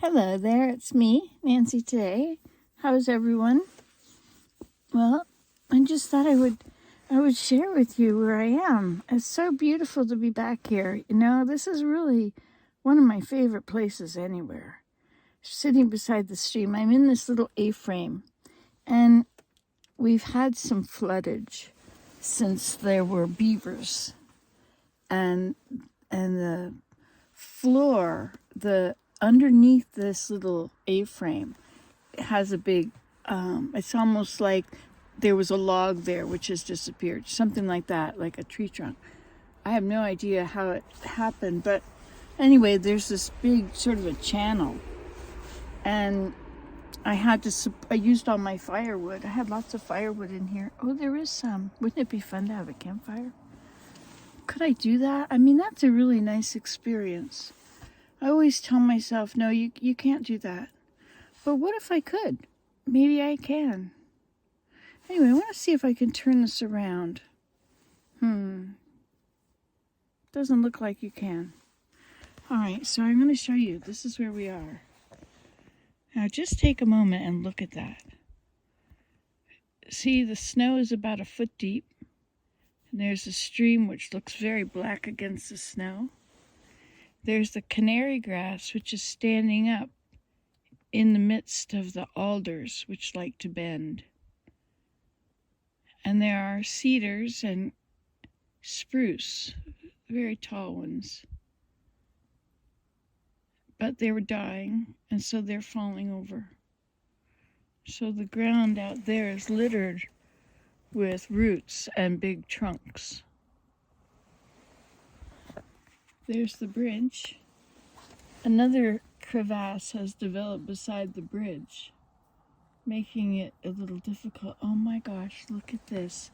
Hello there, it's me, Nancy, today. How's everyone? Well, I just thought I would share with you where I am. It's so beautiful to be back here. You know, this is really one of my favorite places anywhere. Sitting beside the stream, I'm in this little A-frame, and we've had some floodage since there were beavers, and the floor, the underneath this little A-frame has a big, it's almost like there was a log there which has disappeared, something like that, like a tree trunk. I have no idea how it happened, but anyway, there's this big sort of a channel, and I used all my firewood. I had lots of firewood in here. Oh, there is some. Wouldn't it be fun to have a campfire? Could I do that? I mean, that's a really nice experience. I always tell myself, no, you can't do that. But what if I could? Maybe I can. Anyway, I want to see if I can turn this around. Doesn't look like you can. All right, so I'm going to show you. This is where we are. Now, just take a moment and look at that. See, the snow is about a foot deep. And there's a stream which looks very black against the snow. There's the canary grass, which is standing up in the midst of the alders, which like to bend. And there are cedars and spruce, very tall ones. But they were dying, and so they're falling over. So the ground out there is littered with roots and big trunks. There's the bridge. Another crevasse has developed beside the bridge, making it a little difficult. Oh my gosh, look at this.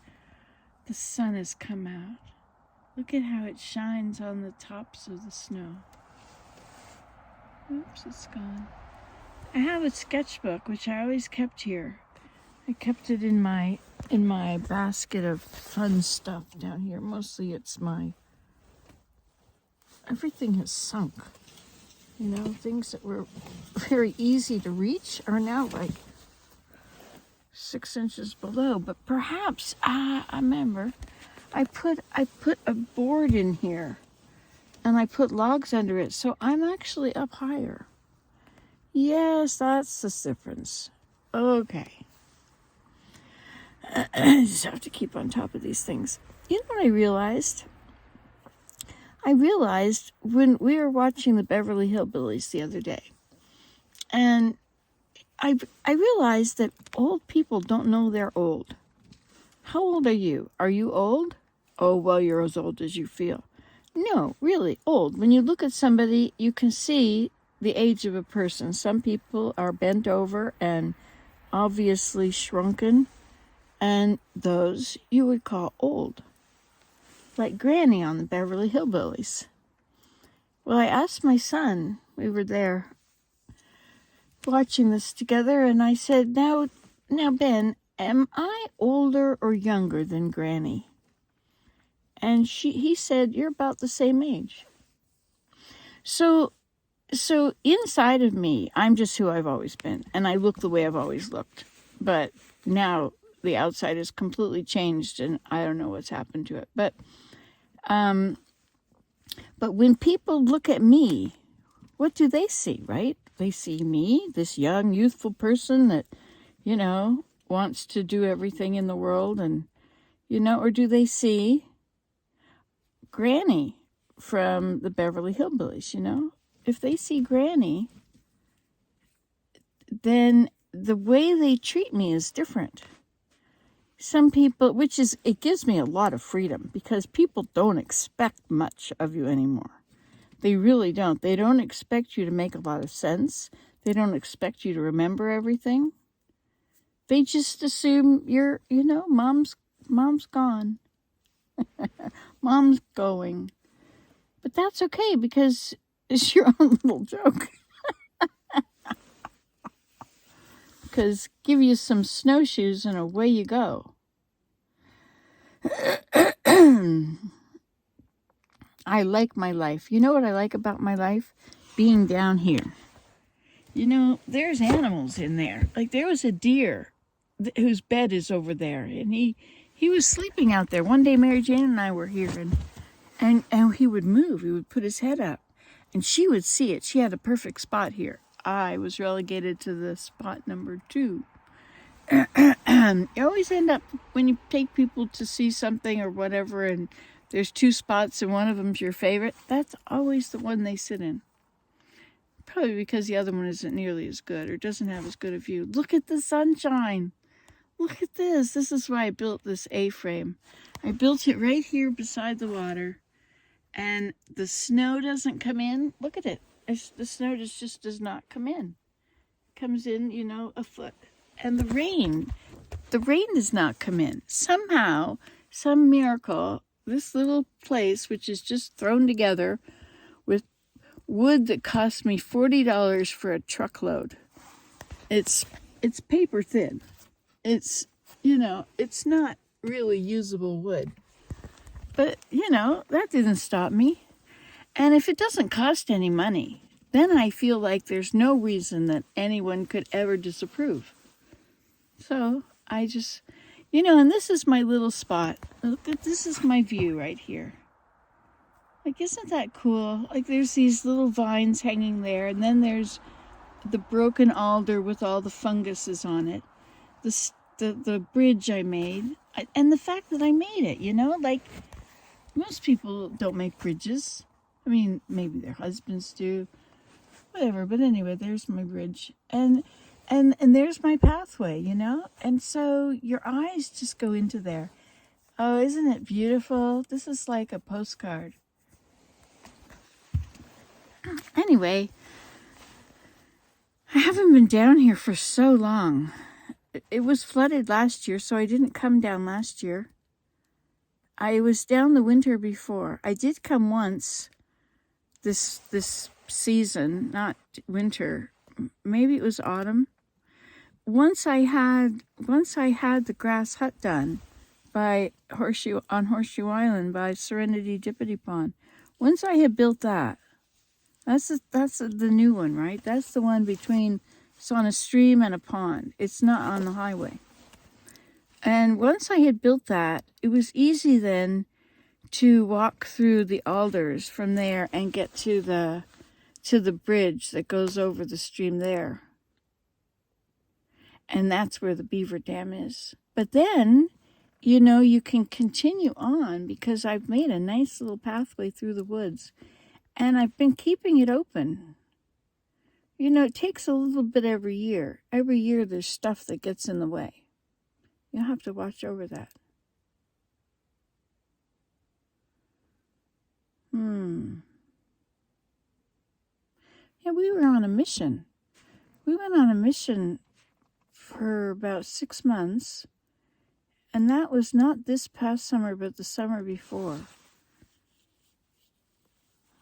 The sun has come out. Look at how it shines on the tops of the snow. Oops, it's gone. I have a sketchbook, which I always kept here. I kept it in my basket of fun stuff down here. Mostly it's everything has sunk. You know, things that were very easy to reach are now like 6 inches below. But perhaps, I remember, I put a board in here and I put logs under it. So I'm actually up higher. Yes, that's the difference. Okay. I just have to keep on top of these things. You know what I realized? I realized when we were watching the Beverly Hillbillies the other day, and I realized that old people don't know they're old. How old are you? Are you old? Oh, well, you're as old as you feel. No, really, old. When you look at somebody, you can see the age of a person. Some people are bent over and obviously shrunken, and those you would call old. Like Granny on the Beverly Hillbillies. Well, I asked my son, we were there watching this together, and I said, now Ben, am I older or younger than Granny? And he said, you're about the same age. So inside of me, I'm just who I've always been, and I look the way I've always looked. But now the outside has completely changed, and I don't know what's happened to it. But when people look at me, what do they see, right? They see me, this young, youthful person that, you know, wants to do everything in the world, and, you know, or do they see Granny from the Beverly Hillbillies, you know? If they see Granny, then the way they treat me is different. Some people, it gives me a lot of freedom because people don't expect much of you anymore. They really don't. They don't expect you to make a lot of sense. They don't expect you to remember everything. They just assume you're, you know, mom's gone. Mom's going. But that's okay because it's your own little joke. Because give you some snowshoes and away you go. I like my life. You know what I like about my life? Being down here. You know, there's animals in there. Like there was a deer whose bed is over there, and he was sleeping out there. One day Mary Jane and I were here, and he would move. He would put his head up, and she would see it. She had a perfect spot here. I was relegated to the spot number 2. You always end up, when you take people to see something or whatever, and there's 2 spots and one of them's your favorite, that's always the one they sit in. Probably because the other one isn't nearly as good or doesn't have as good a view. Look at the sunshine. Look at this. This is why I built this A-frame. I built it right here beside the water, and the snow doesn't come in. Look at it. The snow just does not come in. It comes in, you know, a foot. And the rain does not come in. Somehow, some miracle, this little place, which is just thrown together with wood that cost me $40 for a truckload. It's paper thin. It's, you know, it's not really usable wood. But, you know, that didn't stop me. And if it doesn't cost any money, then I feel like there's no reason that anyone could ever disapprove. So I just, you know, and this is my little spot. Look at, this is my view right here. Like, isn't that cool? Like, there's these little vines hanging there, and then there's the broken alder with all the funguses on it. The bridge I made, and the fact that I made it, you know, like, most people don't make bridges. I mean, maybe their husbands do, whatever. But anyway, there's my bridge, and there's my pathway, you know? And so your eyes just go into there. Oh, isn't it beautiful? This is like a postcard. Anyway, I haven't been down here for so long. It was flooded last year, so I didn't come down last year. I was down the winter before. I did come once this season, not winter. Maybe it was autumn. Once I had the grass hut done on Horseshoe Island by Serenity Dippity Pond. Once I had built that, that's the new one, right? That's the one between, it's on a stream and a pond. It's not on the highway. And once I had built that, it was easy then to walk through the alders from there and get to the bridge that goes over the stream there. And that's where the beaver dam is. But then, you know, you can continue on because I've made a nice little pathway through the woods. And I've been keeping it open. You know, it takes a little bit every year. Every year there's stuff that gets in the way. You'll have to watch over that. Yeah, we were on a mission. We went on a mission for about 6 months, and that was not this past summer, but the summer before.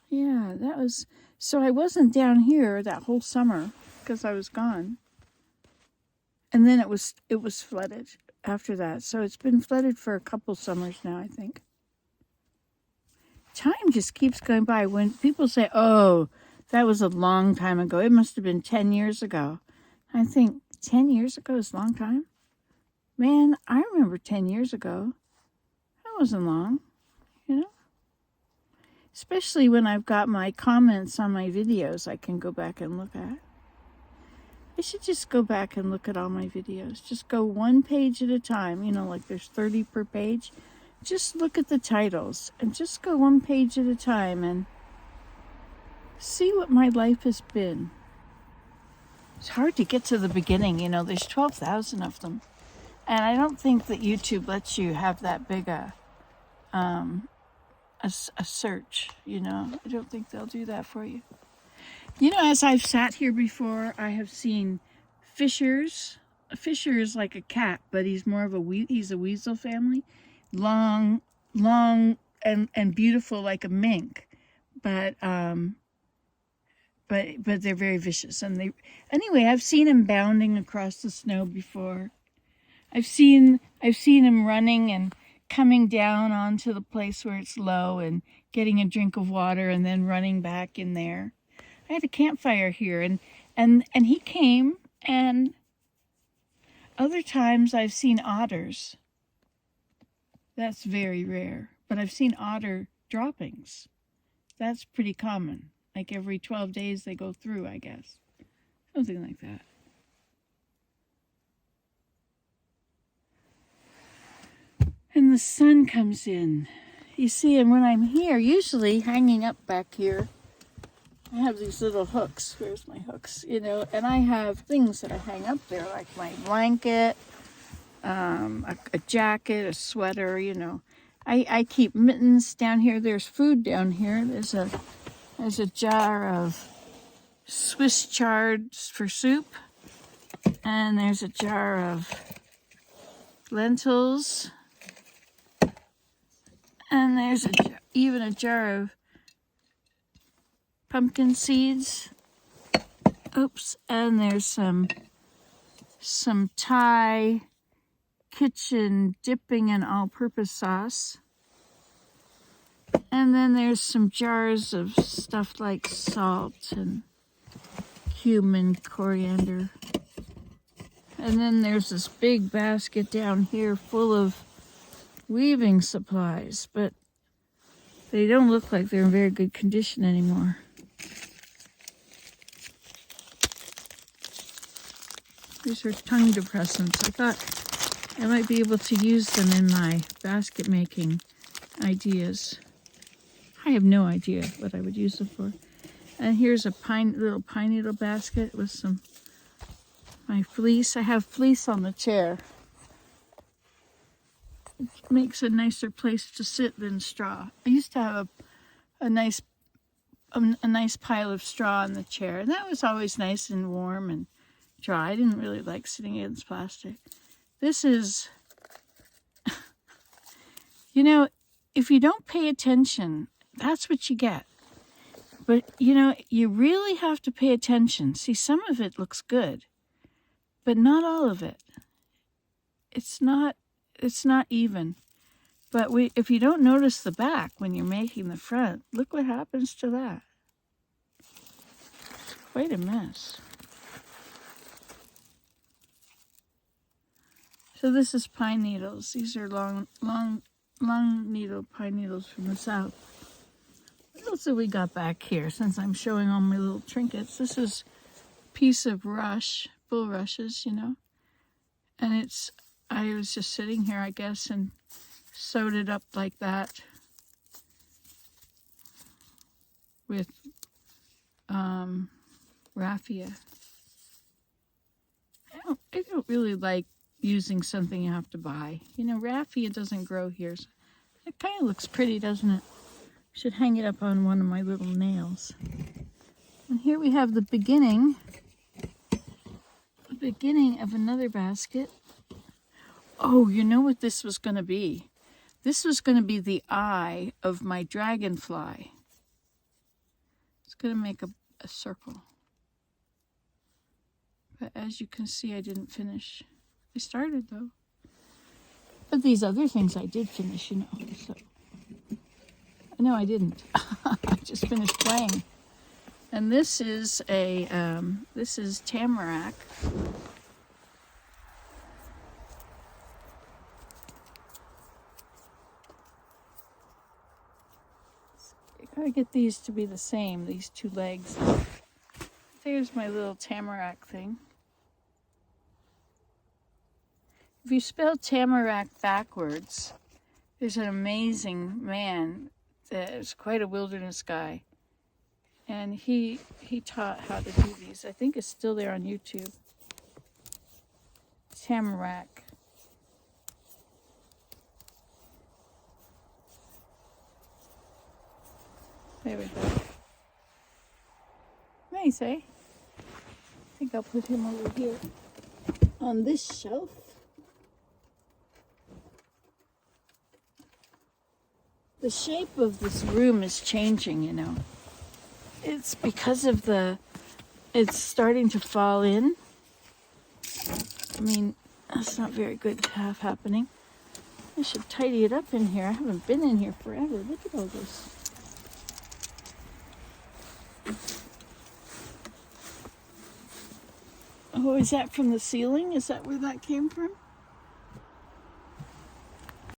Yeah, that was, so I wasn't down here that whole summer because I was gone. And then it was flooded after that. So it's been flooded for a couple summers now, I think. Time just keeps going by. When people say, oh, that was a long time ago, it must have been 10 years ago. I think 10 years ago is a long time. Man, I remember 10 years ago. That wasn't long, you know? Especially when I've got my comments on my videos I can go back and look at. I should just go back and look at all my videos. Just go one page at a time. You know, like there's 30 per page. Just look at the titles and just go one page at a time and see what my life has been. It's hard to get to the beginning. You know, there's 12,000 of them. And I don't think that YouTube lets you have that big a search, you know. I don't think they'll do that for you. You know, as I've sat here before, I have seen fishers. A fisher is like a cat, but he's more of he's a weasel family. Long, and beautiful like a mink. But they're very vicious. And anyway, I've seen him bounding across the snow before. I've seen him running and coming down onto the place where it's low and getting a drink of water and then running back in there. I had a campfire here, and And he came, and other times I've seen otters. That's very rare. But I've seen otter droppings. That's pretty common. Like every 12 days they go through, I guess. Something like that. And the sun comes in. You see, and when I'm here, usually hanging up back here, I have these little hooks. Where's my hooks? You know, and I have things that I hang up there, like my blanket, a jacket, a sweater, you know. I keep mittens down here. There's food down here. There's a jar of Swiss chard for soup. And there's a jar of lentils. And there's even a jar of pumpkin seeds. Oops. And there's some Thai kitchen dipping and all-purpose sauce. And then there's some jars of stuff like salt and cumin, coriander. And then there's this big basket down here full of weaving supplies, but they don't look like they're in very good condition anymore. These are tongue depressants. I thought I might be able to use them in my basket making ideas. I have no idea what I would use them for. And here's a little pine needle basket with my fleece. I have fleece on the chair. It makes a nicer place to sit than straw. I used to have a nice pile of straw on the chair, and that was always nice and warm and dry. I didn't really like sitting against plastic. This is, you know, if you don't pay attention, that's what you get. But, you know, you really have to pay attention. See, some of it looks good, but not all of it. It's not even. But if you don't notice the back when you're making the front, look what happens to that. It's quite a mess. So this is pine needles. These are long needle pine needles from the south. What else have we got back here since I'm showing all my little trinkets? This is a piece of rush, bulrushes, you know. And I was just sitting here, I guess, and sewed it up like that with raffia. I don't really like using something you have to buy. You know, raffia doesn't grow here. So it kind of looks pretty, doesn't it? Should hang it up on one of my little nails. And here we have the beginning of another basket. Oh, you know what this was going to be? This was going to be the eye of my dragonfly. It's going to make a circle. But as you can see, I didn't finish. I started though. But these other things I did finish, you know. So no, I didn't. I just finished playing. And this is tamarack. I gotta get these to be the same, these two legs. There's my little tamarack thing. If you spell tamarack backwards, there's an amazing man that is quite a wilderness guy. And he taught how to do these. I think it's still there on YouTube. Tamarack. There we go. Nice, eh? I think I'll put him over here on this shelf. The shape of this room is changing, you know. It's because of it's starting to fall in. I mean, that's not very good to have happening. I should tidy it up in here. I haven't been in here forever. Look at all this. Oh, is that from the ceiling? Is that where that came from?